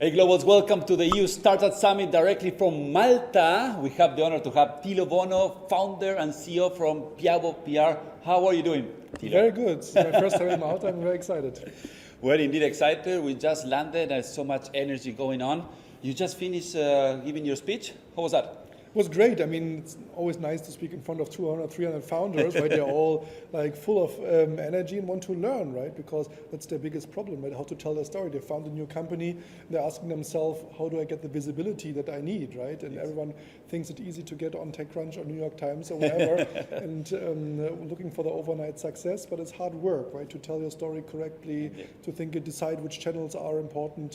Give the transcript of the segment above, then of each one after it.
Hey Globals, welcome to the EU Startup Summit directly from Malta. We have the honor to have Tilo Bonow, founder and CEO from Piabo PR. How are you doing, Tilo? Very good. It's my first time in Malta. I'm very excited. We're indeed excited. We just landed. There's so much energy going on. You just finished giving your speech. How was that? It was great. I mean, it's always nice to speak in front of 200, 300 founders, right? They're all like full of energy and want to learn, right? Because that's their biggest problem, right? How to tell their story. They found a new company. And they're asking themselves, how do I get the visibility that I need, right? And everyone thinks it's easy to get on TechCrunch or New York Times or wherever, and looking for the overnight success. But it's hard work, right? To tell your story correctly, to think and decide which channels are important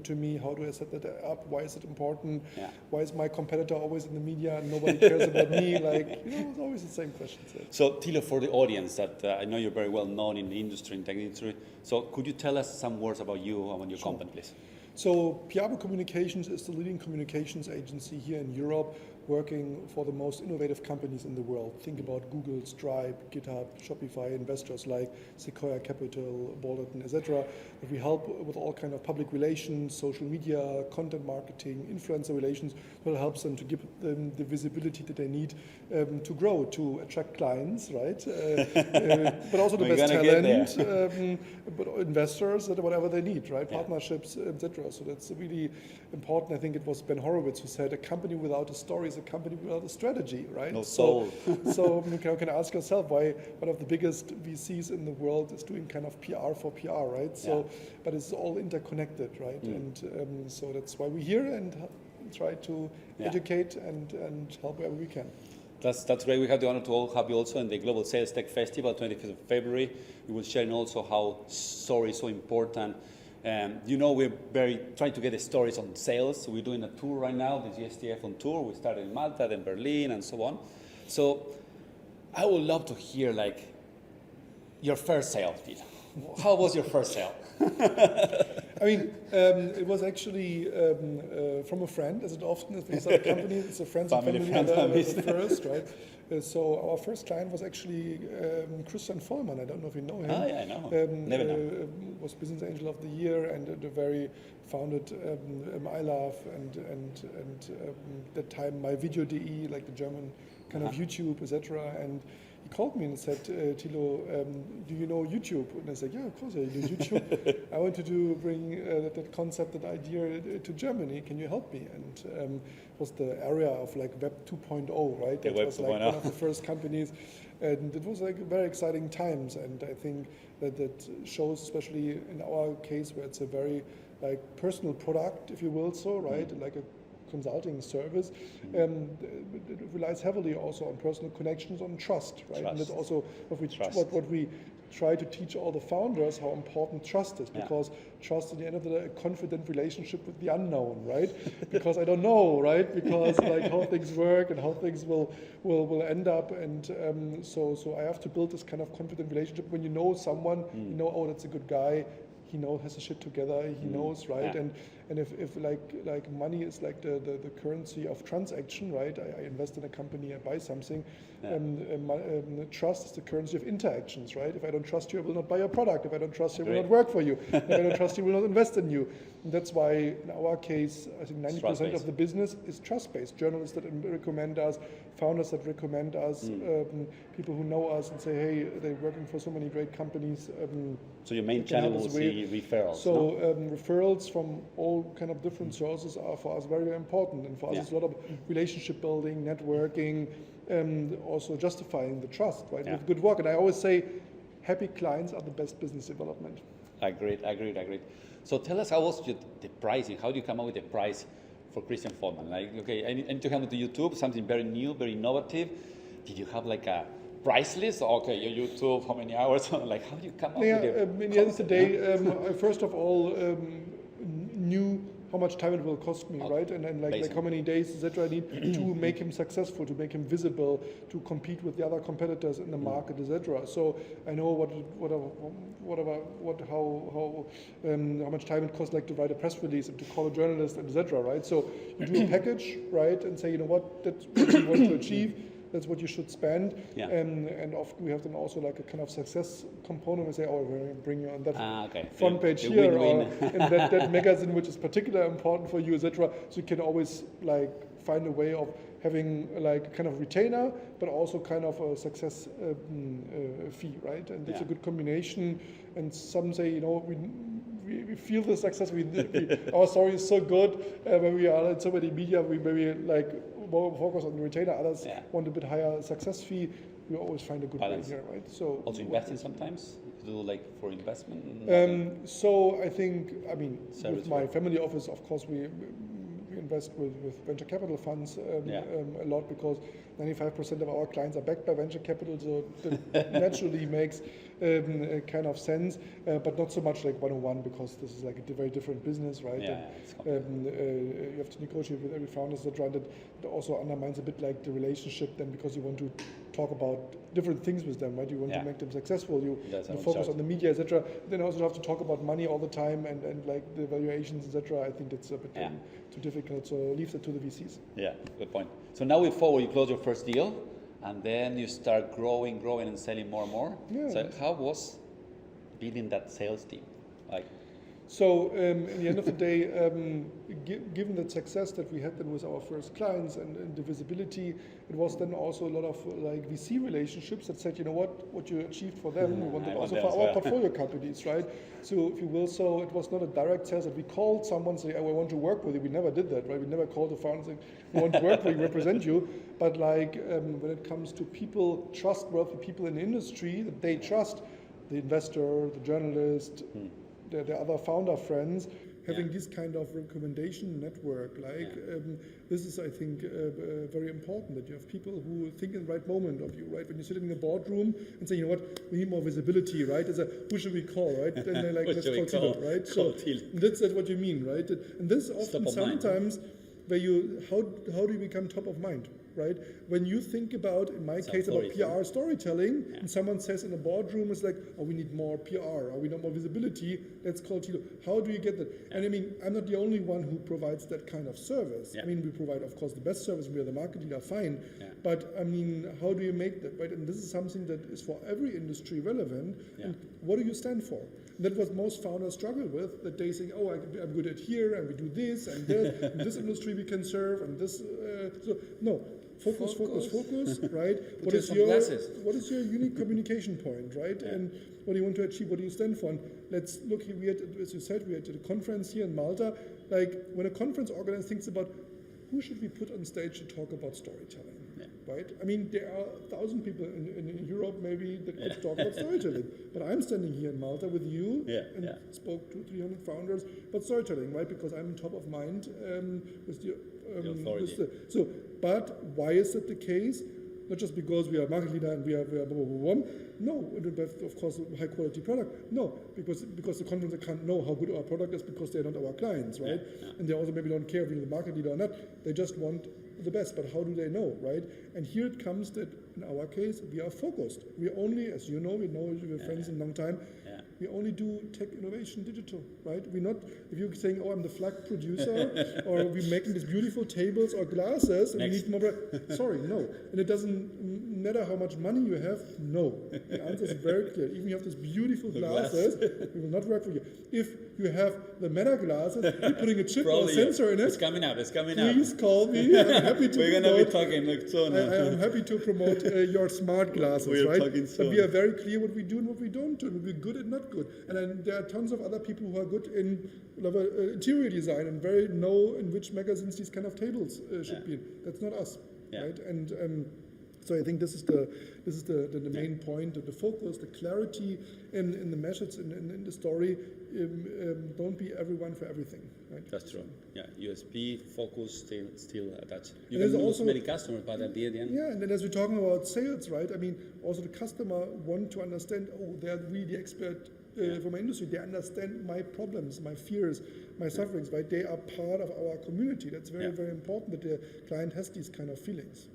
to me. How do I set that up? Why is it important? Why is my competitor always in the media and nobody cares about me? Like, it's always the same questions. So, Tilo, for the audience that I know you're very well known in the industry, in tech industry, so could you tell us some words about you and your company, please? So Piabo Communications is the leading communications agency here in Europe, working for the most innovative companies in the world. Think about Google, Stripe, GitHub, Shopify, investors like Sequoia Capital, Bulletin, etc. We help with all kind of public relations, social media, content marketing, influencer relations, that helps them to give them the visibility that they need to grow, to attract clients, right? But also the best talent, but investors, whatever they need, right? Partnerships, etc. So that's really important. I think it was Ben Horowitz who said, a company without a story is a company without a strategy, right? No soul. So you can ask yourself why one of the biggest VCs in the world is doing kind of PR for PR, right? So, but it's all interconnected, right? And so that's why we're here and try to educate and help wherever we can. That's great. We have the honor to have you also in the Global Sales Tech Festival, 25th of February. We will share also how story is so important. We're trying to get the stories on sales. So we're doing a tour right now, the GSTF On Tour. We started in Malta, then Berlin, and so on. So I would love to hear like your first sale, Tilo. How was your first sale? I mean, it was actually from a friend, as it often is when you start a company. It's a friends and family the first, right? So our first client was actually Christian Vollmann. I don't know if you know him. Oh, yeah, I know. Never know. Was Business Angel of the Year and the very founded iLove and that time MyVideo.de, like the German kind of YouTube, etc. And he called me and said, Tilo, do you know YouTube? And I said, yeah, of course I do YouTube. I wanted to bring that concept, that idea to Germany. Can you help me? And it was the area of like Web 2.0, right? That was like one of the first companies. And it was like very exciting times. And I think that shows, especially in our case, where it's a very like personal product, if you will, so, right? Like a consulting service, it relies heavily also on personal connections, on trust, right? And that's also what we try to teach all the founders, how important trust is, because trust, at the end of the day, a confident relationship with the unknown, right? Because I don't know, right? Because like how things work and how things will end up, and so I have to build this kind of confident relationship. When you know someone, you know, oh, that's a good guy. He has his shit together. He knows, right? And if like money is like the currency of transaction, right? I invest in a company, I buy something. Trust is the currency of interactions, right? If I don't trust you, I will not buy your product. If I don't trust you, I will not work for you. If I don't trust you, I will not invest in you. And that's why, in our case, I think 90% of the business is trust-based. Journalists that recommend us, founders that recommend us, people who know us and say, hey, they're working for so many great companies. So your main channel will be referrals. So referrals from all kind of different sources are for us very, very important. And for us, it's a lot of relationship building, networking, also justifying the trust, right? With good work. And I always say, happy clients are the best business development. Agreed. So tell us, how was the pricing? How do you come up with the price for Christian Vollmann? Like, okay, I need to come to YouTube, something very new, very innovative. Did you have like a price list? Okay, your YouTube, how many hours? Like, how do you come up with it? In the end of the day, I first of all knew how much time it will cost me, right? And then like how many days, etc. I need to make him successful, to make him visible, to compete with the other competitors in the market, etc. So I know how much time it costs, like to write a press release and to call a journalist, etc. Right? So you do a package, right, and say, you know what, that's what we want to achieve. that's what you should spend. Yeah. And often we have then also like a kind of success component. We say, oh, we're going to bring you on that Okay. front page The here, win-win. or in that magazine which is particularly important for you, etc. So you can always like find a way of having like kind of retainer, but also kind of a success fee, right? And it's a good combination. And some say, you know, we feel the success. Our story is so good when we are in so many media. We maybe like more focus on the retainer. Others want a bit higher success fee. We always find a good balance here, right? So also investing sometimes. Do like for investment. So I think, I mean, Service with my family office, of course, we invest with venture capital funds a lot, because 95% of our clients are backed by venture capital, so that naturally makes a kind of sense, but not so much like one-on-one, because this is like a very different business, right? Yeah, and, you have to negotiate with every founder, etc. That also undermines a bit like the relationship then, because you want to talk about different things with them, right? You want to make them successful, you focus on the media, etc. Then also have to talk about money all the time and like the valuations, etc. I think it's a bit too difficult, so leave that to the VCs. Yeah, good point. So now we forward, you close your first deal, and then you start growing and selling more and more. Yeah. So how was building that sales team? Like, so in the end of the day, given the success that we had then with our first clients and the visibility, it was then also a lot of like VC relationships that said, you know what you achieved for them, we want it also for our portfolio companies, right? So if you will, so it was not a direct sales that we called someone saying, oh, I want to work with you. We never did that, right? We never called the founder saying, we want to work with you, represent you. But like when it comes to people, trustworthy people in the industry that they trust, the investor, the journalist, the other founder friends, having this kind of recommendation network, like this is, I think, very important, that you have people who think in the right moment of you, right? When you sit in the boardroom and say, you know what, we need more visibility, right? It's who should we call, right? Then they're like, let's call Tilo, right? So that's what you mean, right? And this is often sometimes where how do you become top of mind? Right? When you think about, in my case, about PR storytelling, and someone says in a boardroom, it's like, oh, we need more PR, or we need more visibility, let's call Tilo. How do you get that? And I mean, I'm not the only one who provides that kind of service. I mean, we provide, of course, the best service, we are the market leader, fine. But I mean, how do you make that, right? And this is something that is for every industry relevant. And what do you stand for? That what most founders struggle with, that they say, oh, I'm good at here, and we do this, and that, in this industry we can serve, and this, so, no. Focus, right? What is your unique communication point, right? And what do you want to achieve? What do you stand for? And let's look here. As you said, we had a conference here in Malta. Like when a conference organizer thinks about who should we put on stage to talk about storytelling, right? I mean, there are 1,000 people in Europe maybe that could talk about storytelling, but I'm standing here in Malta with you and spoke to 300 founders about storytelling, right? Because I'm top of mind with the authority. But why is that the case? Not just because we are market leader and we are blah, blah, blah, blah. No, we have, of course, a high quality product. No, because the conference can't know how good our product is because they're not our clients, right? And they also maybe don't care if we're the market leader or not. They just want the best, but how do they know, right? And here it comes that in our case, we are focused. We only, as you know, we're friends in a long time, we only do tech innovation digital, right? We're not, if you're saying, oh, I'm the flag producer, or we're making these beautiful tables or glasses, and we need more, sorry, no. And it doesn't matter how much money you have, no. The answer is very clear. Even if you have these beautiful glasses, we will not work for you. If you have the Meta glasses, you're putting a chip or a sensor in it. It's coming up. Please call me. I'm happy to We're going to be talking like so. I'm happy to promote your smart glasses, right? But we are very clear what we do and what we don't do, and we're good and not good. And then there are tons of other people who are good in interior design and very know in which magazines these kind of tables should be in. That's not us, right? And so I think this is the main point, the focus, the clarity in the message, in the story. Don't be everyone for everything, right? That's true. Yeah, USP, focus, still attached. You can lose many customers, but at the end. Yeah, and then as we're talking about sales, right? I mean, also the customer want to understand, oh, they're really the expert for my industry. They understand my problems, my fears, my sufferings, right? They are part of our community. That's very, very important that the client has these kind of feelings.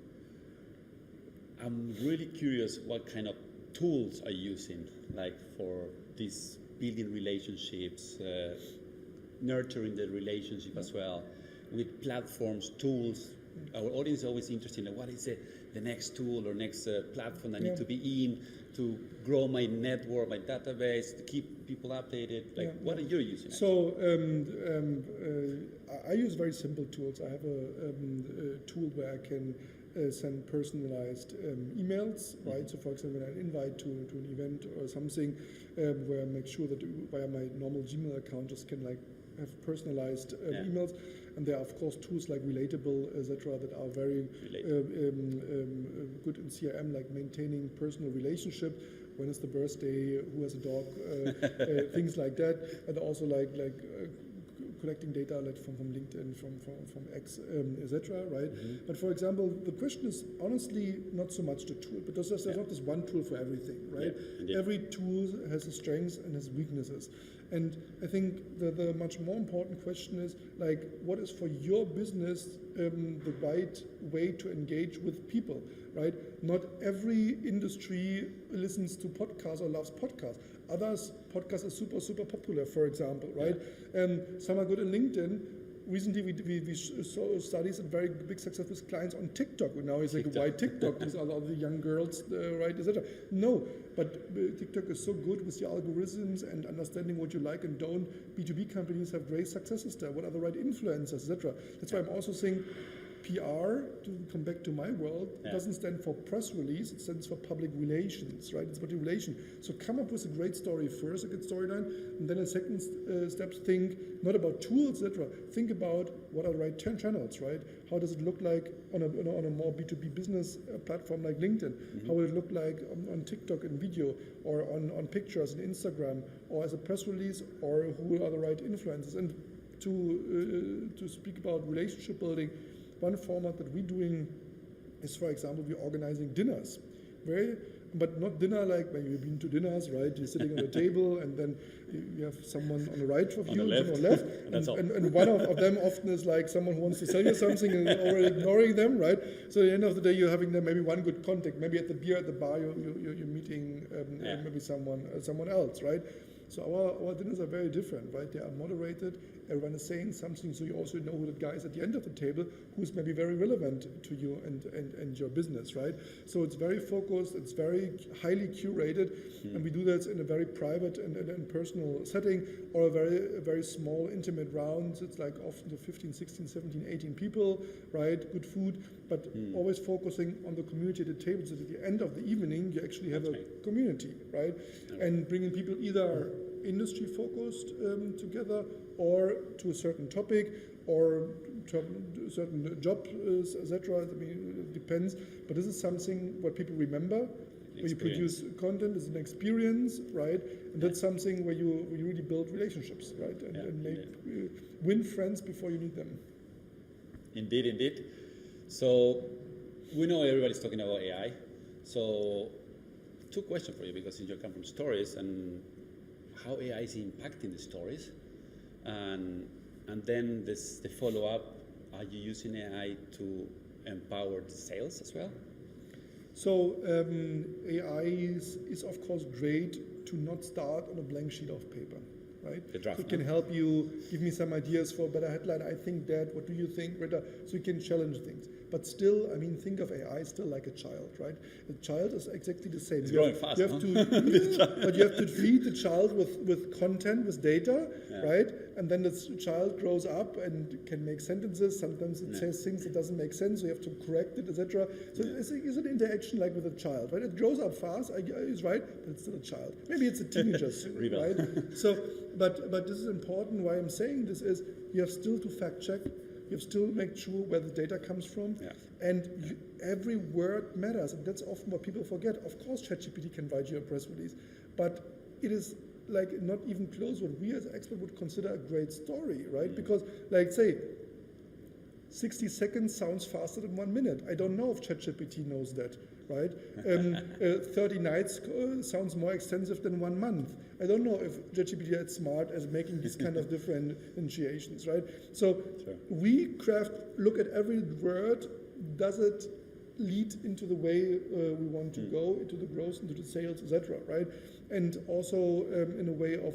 I'm really curious what kind of tools are you using, like for this building relationships, nurturing the relationship as well, with platforms, tools. Our audience is always interested in what is the next tool or next platform I need to be in to grow my network, my database, to keep people updated? Like, what are you using? So I use very simple tools. I have a tool where I can send personalized emails, right? So for example, when I invite to an event or something, where I make sure that via my normal Gmail account just can like have personalized emails. And there are of course tools like Relatable, etc., that are very good in CRM, like maintaining personal relationship. When is the birthday? Who has a dog? Things like that, and also like collecting data like from LinkedIn, from X, etc. Right? But for example, the question is honestly not so much the tool, because there's not this one tool for everything, right? Every tool has its strengths and its weaknesses. And I think the much more important question is like, what is for your business the right way to engage with people, right? Not every industry listens to podcasts or loves podcasts. Others, podcasts are super popular, for example, right? Some are good in LinkedIn. Recently, we saw studies and very big success with clients on TikTok. Now it's like, why TikTok? These are all the young girls, right, etc. No, but TikTok is so good with the algorithms and understanding what you like and don't. B2B companies have great successes there. What are the right influencers, etc. That's why I'm also saying PR, to come back to my world, doesn't stand for press release, it stands for public relations, right? It's public relation. So come up with a great story first, a good storyline, and then a second step, think not about tools, etc. Think about what are the right channels, right? How does it look like on a more B2B business platform like LinkedIn? How will it look like on TikTok in video, or on pictures on Instagram, or as a press release, or who are the right influencers? And to speak about relationship building, one format that we're doing is, for example, we're organizing dinners. But not dinner like when you've been to dinners, right? You're sitting on a table and then you have someone on the right of you, on the left. And one of them often is like someone who wants to sell you something and already ignoring them, right? So at the end of the day, you're having them maybe one good contact. Maybe at the beer at the bar, you're meeting maybe someone else, right? So our dinners are very different, right? They are moderated. Everyone is saying something, so you also know who the guy is at the end of the table, who's maybe very relevant to you and your business, right? So it's very focused, it's very highly curated, and we do that in a very private and personal setting, or a very small, intimate rounds. It's like often to 15, 16, 17, 18 people, right? Good food, but always focusing on the community at the table, so at the end of the evening, you actually have a community, right? And bringing people either industry focused together, or to a certain topic, or to certain job, etc. I mean, it depends. But this is something what people remember. When you produce content, it's an experience, right? And that's something where you really build relationships, right? And win friends before you need them. Indeed. So we know everybody's talking about AI. So two questions for you, because you come from stories, and how AI is impacting the stories, and then the follow-up, are you using AI to empower the sales as well? So AI is of course great to not start on a blank sheet of paper, right? The draft. So it can help you, give me some ideas for a better headline. I think that, what do you think? So you can challenge things. But still, I mean, think of AI still like a child, right? A child is exactly the same. It's growing fast, but you have to feed the child with content, with data, right? And then the child grows up and can make sentences. Sometimes it says things that doesn't make sense, so you have to correct it, etc. So it's an interaction like with a child, right? It grows up fast, is right, but it's still a child. Maybe it's a teenager, right? So, but this is important. Why I'm saying this is, you have still to fact check. You have still to make sure where the data comes from, and every word matters, and that's often what people forget. Of course, ChatGPT can write you a press release, but it is like not even close what we as experts would consider a great story, right? Because, like, say, 60 seconds sounds faster than 1 minute. I don't know if ChatGPT knows that, right? 30 nights sounds more extensive than 1 month. I don't know if ChatGPT is smart as making these kind of differentiations, right? So we look at every word. Does it lead into the way we want to go, into the growth, into the sales, etc., right? And also in a way of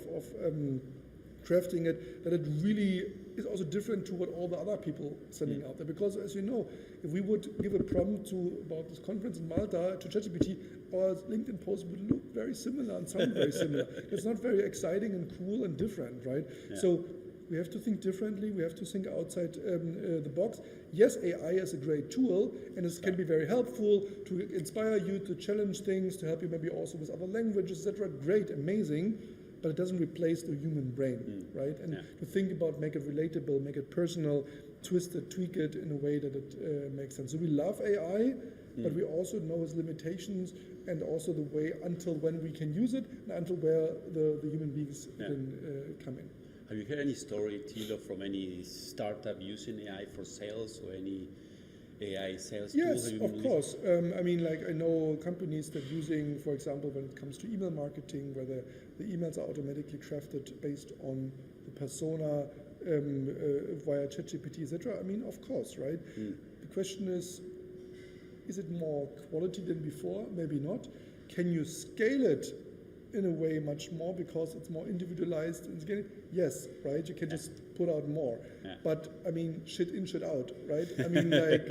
crafting it, that it really is also different to what all the other people sending out there. Because as you know, if we would give a prompt about this conference in Malta to ChatGPT, our LinkedIn post would look very similar and sound very similar. It's not very exciting and cool and different, right? Yeah. So we have to think differently. We have to think outside the box. Yes, AI is a great tool, and it can be very helpful to inspire you, to challenge things, to help you maybe also with other languages, etc. Great, amazing, but it doesn't replace the human brain, right? And to think about, make it relatable, make it personal, twist it, tweak it in a way that it makes sense. So we love AI, but we also know its limitations and also the way until when we can use it and until where the human beings can come in. Have you heard any story, Tilo, from any startup using AI for sales or any AI sales yes, tool? of course. I mean, like I know companies that using, for example, when it comes to email marketing, where the emails are automatically crafted based on the persona via ChatGPT, etc. I mean, of course, right? The question is it more quality than before? Maybe not. Can you scale it in a way much more because it's more individualized and scaling? Yes, right? You can just put out more. But I mean, shit in, shit out, right? I mean, like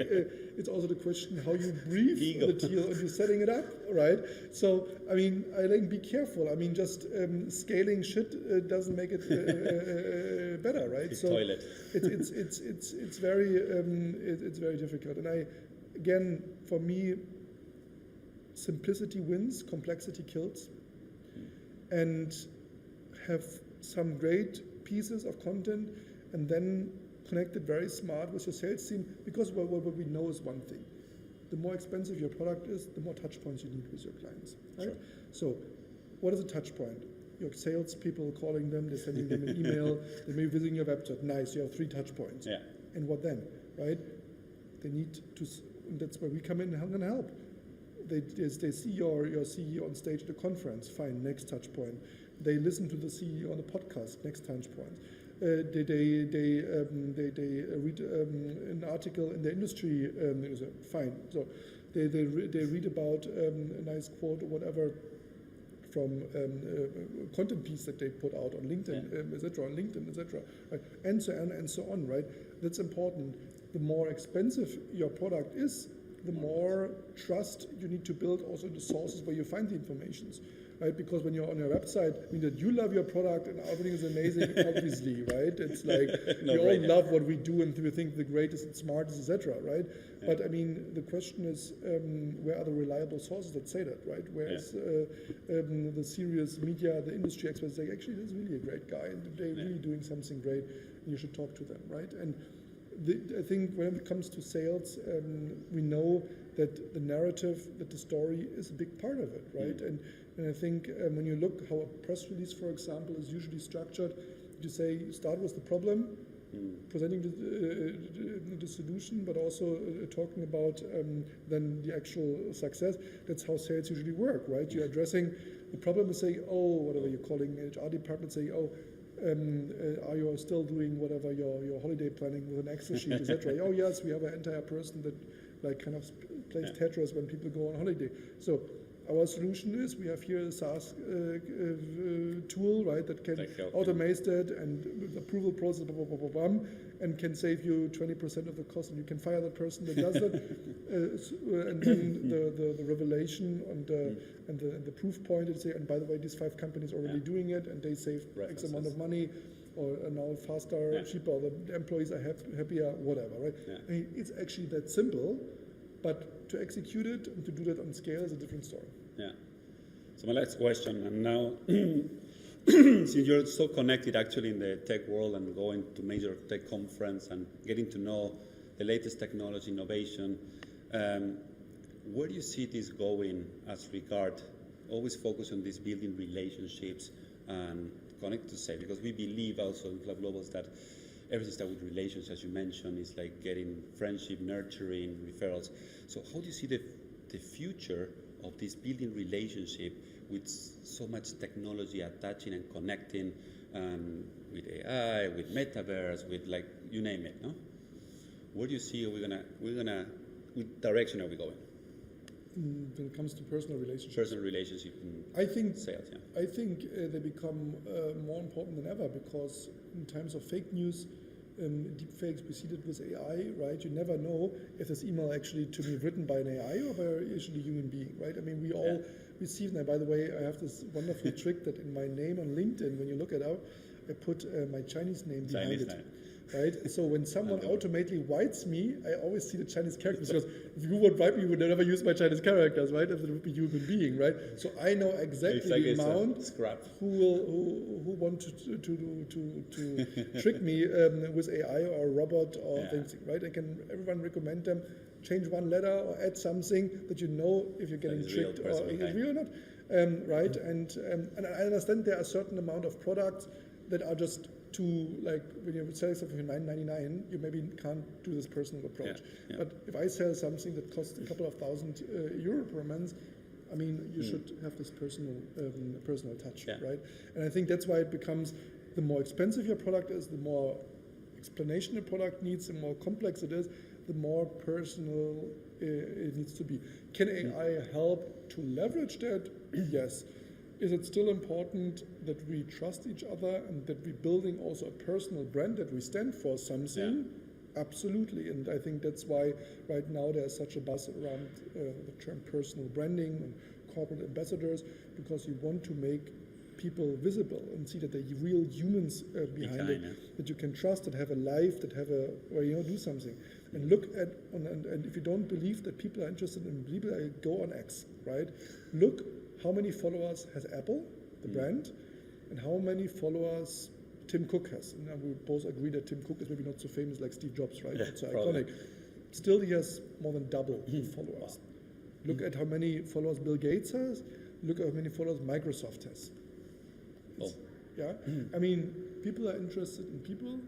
it's also the question how you brief the deal and you're setting it up, right? So I mean, I think be careful. I mean, just scaling shit doesn't make it better, right? It's so toilet. it's very difficult. And again, for me, simplicity wins, complexity kills. And have some great pieces of content and then connect it very smart with your sales team, because what we know is one thing. The more expensive your product is, the more touch points you need with your clients, right? Sure. So what is a touch point? Your salespeople calling them, they're sending them an email, they may be visiting your website. Nice, you have 3 touch points. Yeah. And what then, right? They need to, and that's where we come in and help. They see your CEO on stage at a conference, fine, next touch point. They listen to the CEO on a podcast, next touch point. They read an article in the industry, fine. So they read about a nice quote or whatever from a content piece that they put out on LinkedIn, etc., right? And so on, right? That's important. The more expensive your product is, the more trust you need to build also in the sources where you find the information, right? Because when you're on your website, I mean that you love your product and everything is amazing, obviously, right? It's like we all love what we do and we think the greatest and smartest, etc., right? Yeah. But I mean, the question is, where are the reliable sources that say that, right? Where is the serious media, the industry experts say, actually, this is really a great guy and they're really doing something great and you should talk to them, right? And I think when it comes to sales, we know that the narrative, that the story is a big part of it, right? And I think when you look how a press release, for example, is usually structured, you say you start with the problem, presenting the solution, but also talking about then the actual success. That's how sales usually work, right? You're addressing the problem and saying, oh, whatever you're calling HR department, saying, oh, are you still doing whatever your holiday planning with an Excel sheet, etc.? Oh yes, we have an entire person that like kind of plays Tetris when people go on holiday. So our solution is we have here a SaaS tool, right, that can automate that and with approval process, blah, blah, blah, blah, blah, and can save you 20% of the cost, and you can fire that person that does that. And then the revelation and the proof point is say, and by the way, these 5 companies are already doing it, and they save X amount of money, or are now faster, cheaper, or the employees are happier, whatever, right? I mean, it's actually that simple, but to execute it and to do that on scale is a different story. Yeah. So my last question, and now, since you're so connected actually in the tech world and going to major tech conference and getting to know the latest technology, innovation, where do you see this going as regard, always focus on this building relationships and connect to say, because we believe also in Club Globals that everything starts with relations, as you mentioned, is like getting friendship, nurturing, referrals. So how do you see the future of this building relationship with so much technology attaching and connecting with AI, with metaverse, with like, you name it, no? Where do you see what direction are we going? When it comes to personal relationships. Personal relationship in sales, yeah. I think they become more important than ever, because in times of fake news, deepfakes. We see that with AI, right? You never know if this email actually to be written by an AI or by actually a human being, right? I mean, we all receive that. By the way, I have this wonderful trick that in my name on LinkedIn, when you look it up, I put my Chinese name behind it. Right? So when someone automatically writes me, I always see the Chinese characters, because if you would write me, you would never use my Chinese characters, right? If it would be human being, right? So I know exactly the amount who want to trick me with AI or robot or things, right? Everyone recommend them, change one letter or add something that you know if you're getting tricked or it's real or not, right? And I understand there are a certain amount of products that are just like when you sell something for $9.99, you maybe can't do this personal approach. But if I sell something that costs a couple of thousand euro per month, I mean, you should have this personal touch, right? And I think that's why it becomes, the more expensive your product is, the more explanation the product needs, the more complex it is, the more personal it needs to be. Can AI help to leverage that? Yes. Is it still important that we trust each other and that we're building also a personal brand, that we stand for something? Absolutely. And I think that's why right now there's such a buzz around the term personal branding and corporate ambassadors, because you want to make people visible and see that they're real humans behind it, that you can trust, that have a life, that have do something. And look at, and if you don't believe that people are interested in people, go on X, right? Look how many followers has Apple, the brand, and how many followers Tim Cook has. And we both agree that Tim Cook is maybe not so famous like Steve Jobs, right? It's so iconic. Still, he has more than double followers. Look at how many followers Bill Gates has. Look at how many followers Microsoft has. I mean, people are interested in people,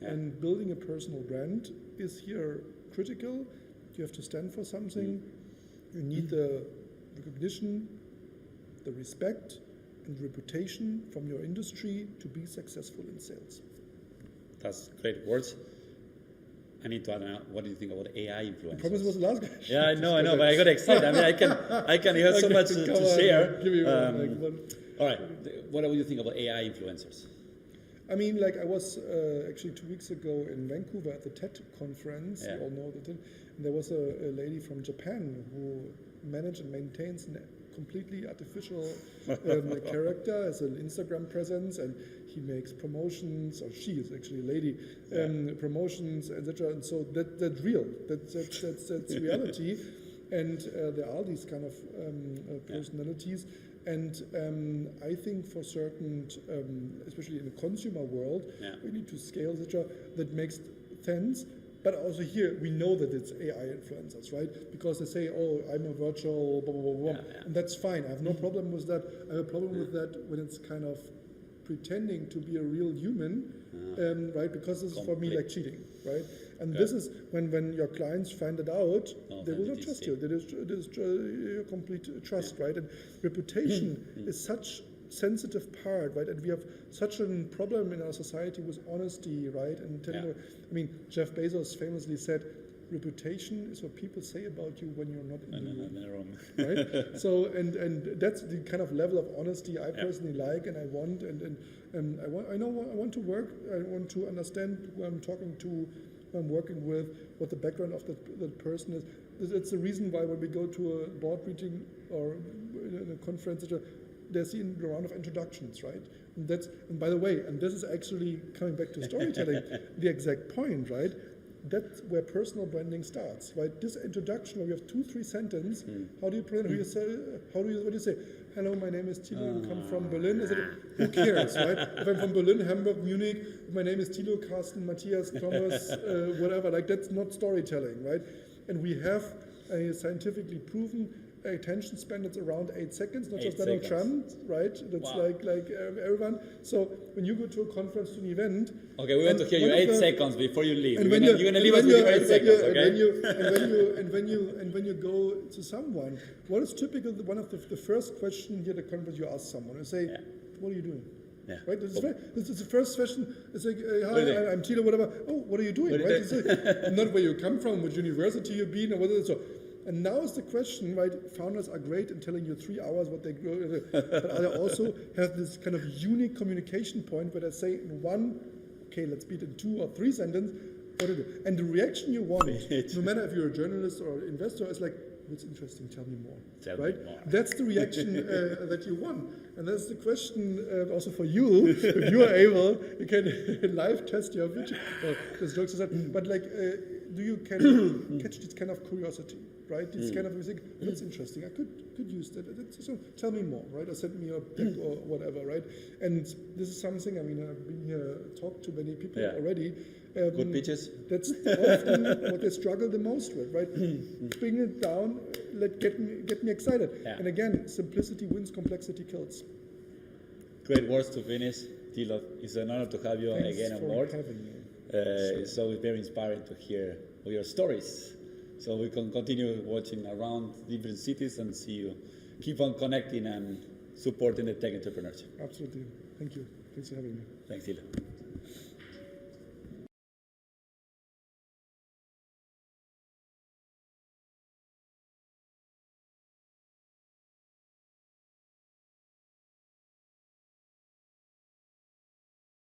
and building a personal brand is here critical. You have to stand for something. You need the recognition, the respect and reputation from your industry to be successful in sales. That's great words. I need to add now, what do you think about AI influencers? I promise it was the last question. Yeah, I know, but I got excited. I mean, I can hear so much to share. Give me one. All right, what do you think about AI influencers? I mean, like I was actually 2 weeks ago in Vancouver at the TED conference. You all know the TED. And there was a lady from Japan who managed and maintains a completely artificial character, has an Instagram presence, and he makes promotions, or she is actually a lady, promotions, etc. And so that's real. That's reality. And there are these kind of personalities. And I think for certain, especially in the consumer world, we need to scale, etc. That makes sense. But also here, we know that it's AI influencers, right? Because they say, oh, I'm a virtual blah, blah, blah, blah. And that's fine. I have no problem with that. I have a problem with that when it's kind of pretending to be a real human, right? Because this is for me like cheating, right? And this is when your clients find it out, they will not trust you. It is complete trust, right? And reputation is such sensitive part, right? And we have such a problem in our society with honesty, right? And telling, I mean, Jeff Bezos famously said, reputation is what people say about you when you're not in the room, right? So, and that's the kind of level of honesty I personally like, and I want, and I want to work. I want to understand who I'm talking to, who I'm working with, what the background of that person is. It's the reason why when we go to a board meeting or in a conference, there's a round of introductions, right? And by the way, and this is actually coming back to storytelling, the exact point, right? That's where personal branding starts, right? This introduction where you have 2-3 sentences. How do you present? What do you say? Hello, my name is Tilo. I come from Berlin. Who cares, right? If I'm from Berlin, Hamburg, Munich, my name is Tilo, Carsten, Matthias, Thomas, whatever. Like that's not storytelling, right? And we have scientifically proven attention span that's around 8 seconds, not just Donald Trump, right? That's like everyone. So when you go to a conference, to an event, okay, we want to hear you 8 seconds before you leave. You're going to leave us with your 8 seconds, okay? And when you go to someone, what is typical? One of the first questions here at the conference, you ask someone, you say, "What are you doing?" Yeah. Right. This is the first question. It's like, "Hi, I'm Tilo, whatever." Oh, what are you doing? Right? It's like, not where you come from, which university you've been, or what is it. So. And now is the question, right? Founders are great in telling you 3 hours what they do, but they also have this kind of unique communication point where they say in one okay, let's beat in 2 or 3 sentences. What to do? And the reaction you want, no matter if you're a journalist or an investor, is like, what's interesting? Tell me more. Tell right? me more. That's the reaction that you want. And that's the question also for you. If you are able, you can live test your video. There's jokes aside. But like, do you catch this kind of curiosity, right? This kind of, you think, that's interesting. I could use that. So tell me more, right? Or send me a pic or whatever, right? And this is something, I mean, I've been here, talked to many people already. Good pitches. That's often what they struggle the most with, right? Bring it down, get me excited. Yeah. And again, simplicity wins, complexity kills. Great words to finish. Tilo, it's an honor to have you Thanks again on for board. having me. It's always very inspiring to hear your stories. So we can continue watching around different cities and see you keep on connecting and supporting the tech entrepreneurship. Absolutely. Thank you. Thanks for having me. Thanks, Tilo.